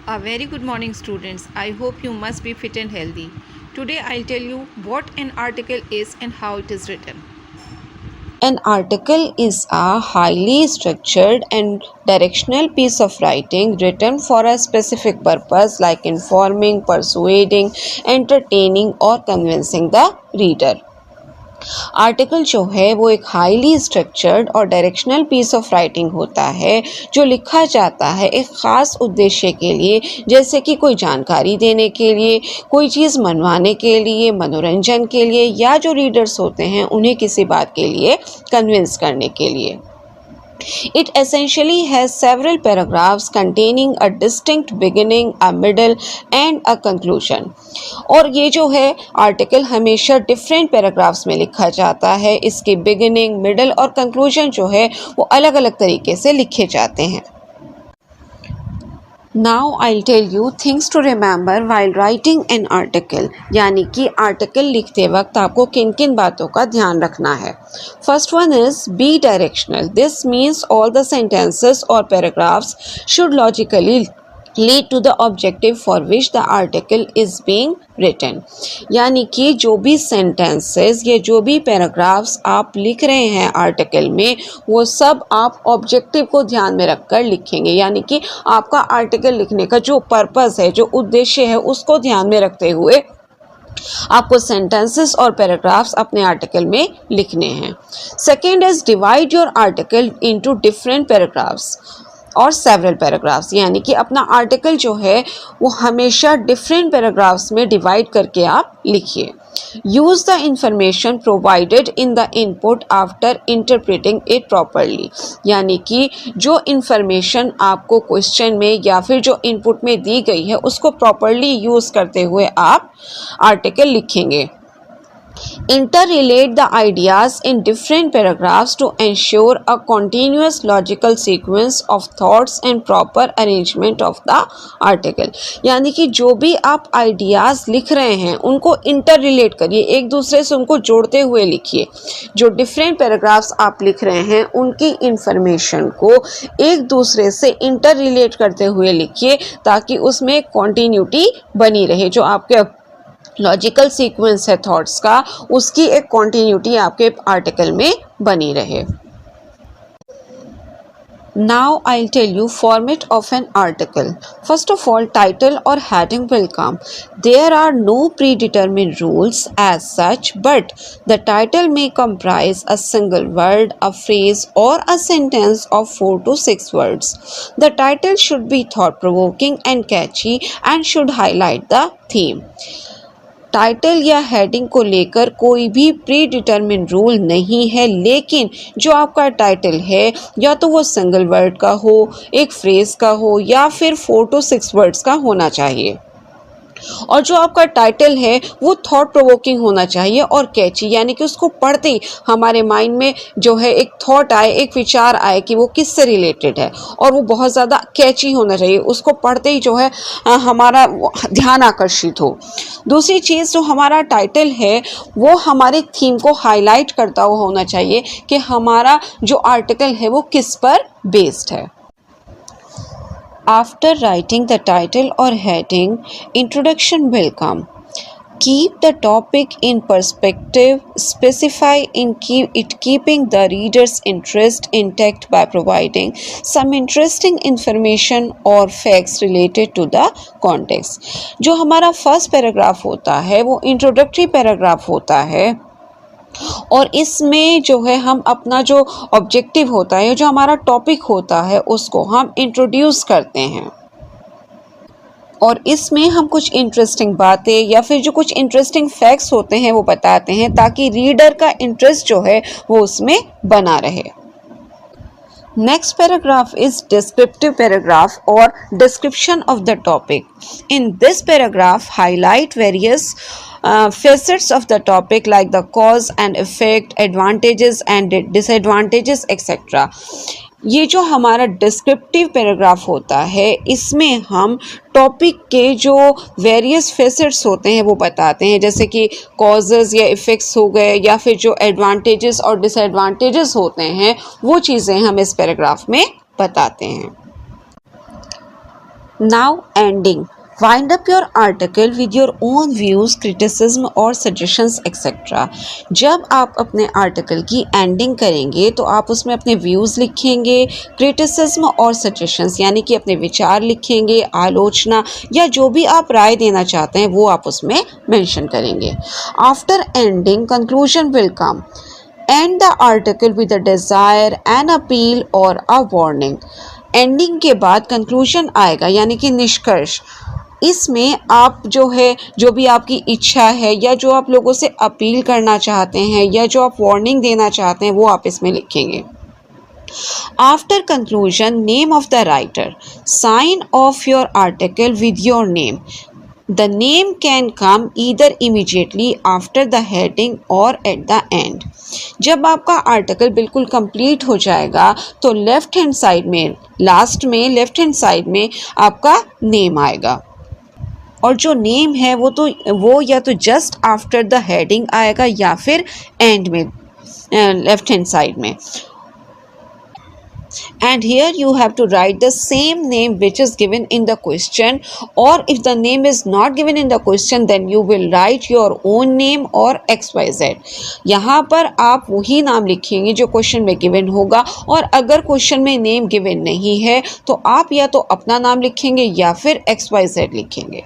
A very good morning, students. I hope you must be fit and healthy. Today I'll tell you what an article is and how it is written. An article is a highly structured and directional piece of writing written for a specific purpose like informing, persuading, entertaining or convincing the reader. Article जो है वो एक highly structured और directional piece of writing होता है जो लिखा जाता है एक ख़ास उद्देश्य के लिए, जैसे कि कोई जानकारी देने के लिए, कोई चीज़ मनवाने के लिए, मनोरंजन के लिए या जो रीडर्स होते हैं उन्हें किसी बात के लिए कन्विंस करने के लिए। It essentially has several paragraphs containing a distinct beginning, a middle and a conclusion. और ये जो है आर्टिकल हमेशा डिफरेंट पैराग्राफ्स में लिखा जाता है। इसके बिगिनिंग, मिडल और कंक्लूजन जो है वो अलग अलग तरीके से लिखे जाते हैं। Now I tell you things to remember while writing an article, यानी कि आर्टिकल लिखते वक्त आपको किन किन बातों का ध्यान रखना है। First one is be directional. This means all the sentences और paragraphs should logically lead to the objective for which the article is being written। यानी कि जो भी sentences या जो भी paragraphs आप लिख रहे हैं आर्टिकल में, वो सब आप ऑब्जेक्टिव को ध्यान में रखकर लिखेंगे। यानी कि आपका आर्टिकल लिखने का जो पर्पस है, जो उद्देश्य है, उसको ध्यान में रखते हुए आपको सेंटेंसेस और पैराग्राफ्स अपने आर्टिकल में लिखने हैं। Second is divide your article into different paragraphs और सेवरल पैराग्राफ्स, यानी कि अपना आर्टिकल जो है वो हमेशा डिफरेंट पैराग्राफ्स में डिवाइड करके आप लिखिए। Use the information provided in the input after interpreting it properly, यानी कि जो इंफॉर्मेशन आपको क्वेश्चन में या फिर जो इनपुट में दी गई है उसको प्रॉपरली यूज़ करते हुए आप आर्टिकल लिखेंगे। Interrelate the ideas in different paragraphs to ensure a continuous logical sequence of thoughts and proper arrangement of the article। यानी कि जो भी आप आइडियाज़ लिख रहे हैं उनको इंटररिलेट करिए, एक दूसरे से उनको जोड़ते हुए लिखिए। जो डिफरेंट पैराग्राफ्स आप लिख रहे हैं उनकी इंफॉर्मेशन को एक दूसरे से इंटररिलेट करते हुए लिखिए ताकि उसमें कॉन्टीन्यूटी बनी रहे। जो आपके लॉजिकल सीक्वेंस है थॉट्स का, उसकी एक कॉन्टीन्यूटी आपके आर्टिकल में बनी रहे। Now I'll tell you format of an article. First of all, title or heading will come. There are no predetermined rules as such, but the title may comprise a single word, a phrase or a sentence of 4 to 6 words. The title should be thought-provoking and catchy and should highlight the theme. Title या heading को लेकर कोई भी pre determine rule नहीं है, लेकिन जो आपका टाइटल है या तो वो सिंगल वर्ड का हो, एक फ्रेज का हो या फिर 4 to 6 वर्ड्स का होना चाहिए। और जो आपका टाइटल है वो थॉट प्रोवोकिंग होना चाहिए और कैची, यानी कि उसको पढ़ते ही हमारे माइंड में जो है एक थॉट आए, एक विचार आए कि वो किससे रिलेटेड है, और वो बहुत ज़्यादा कैची होना चाहिए। उसको पढ़ते ही जो है हमारा ध्यान आकर्षित हो। दूसरी चीज़, जो हमारा टाइटल है वो हमारे थीम को हाईलाइट करता हुआ होना चाहिए कि हमारा जो आर्टिकल है वो किस पर बेस्ड है। After writing the title or heading, introduction will come. Keep the topic in perspective, specify in keeping the reader's interest intact by providing some interesting information or facts related to the context। जो हमारा first paragraph होता है वो introductory paragraph होता है और इसमें जो है हम अपना जो ऑब्जेक्टिव होता है, जो हमारा टॉपिक होता है, उसको हम इंट्रोड्यूस करते हैं और इसमें हम कुछ इंटरेस्टिंग बातें या फिर जो कुछ इंटरेस्टिंग फैक्ट्स होते हैं वो बताते हैं ताकि रीडर का इंटरेस्ट जो है वो उसमें बना रहे। Next paragraph is descriptive paragraph or description of the topic. In this paragraph, highlight various facets of the topic like the cause and effect, advantages and disadvantages, etc. ये जो हमारा डिस्क्रिप्टिव पैराग्राफ होता है इसमें हम टॉपिक के जो various facets होते हैं वो बताते हैं, जैसे कि कॉजेज़ या इफ़ेक्ट्स हो गए या फिर जो एडवांटेजेस और डिसएडवांटेजेस होते हैं वो चीज़ें हम इस पैराग्राफ में बताते हैं। Now ending. Wind up your article with your own views, criticism और suggestions etc. जब आप अपने आर्टिकल की एंडिंग करेंगे तो आप उसमें अपने व्यूज़ लिखेंगे, क्रिटिसिज्म और सजेशंस यानी कि अपने विचार लिखेंगे, आलोचना या जो भी आप राय देना चाहते हैं वो आप उसमें मेंशन करेंगे. After ending conclusion will come. End the article with a desire, an appeal or a warning. Ending के बाद कंक्लूजन आएगा यानी कि निष्कर्ष. इसमें आप जो है जो भी आपकी इच्छा है या जो आप लोगों से अपील करना चाहते हैं या जो आप वार्निंग देना चाहते हैं वो आप इसमें लिखेंगे. After conclusion, name of the writer. Sign off your article with your name. The name can come either immediately after the heading or at the end. जब आपका आर्टिकल बिल्कुल कंप्लीट हो जाएगा तो लेफ्ट हैंड साइड में last में left hand side में आपका नेम आएगा और जो नेम है वो या तो जस्ट आफ्टर द हेडिंग आएगा या फिर एंड में लेफ्ट हैंड साइड में. And here you have to write the same name which is given in the question, or if the name is not given in the question then you will write your own name or XYZ. यहाँ पर आप वही नाम लिखेंगे जो question में given होगा और अगर क्वेश्चन में नेम गिवन नहीं है तो आप या तो अपना नाम लिखेंगे या फिर XYZ लिखेंगे.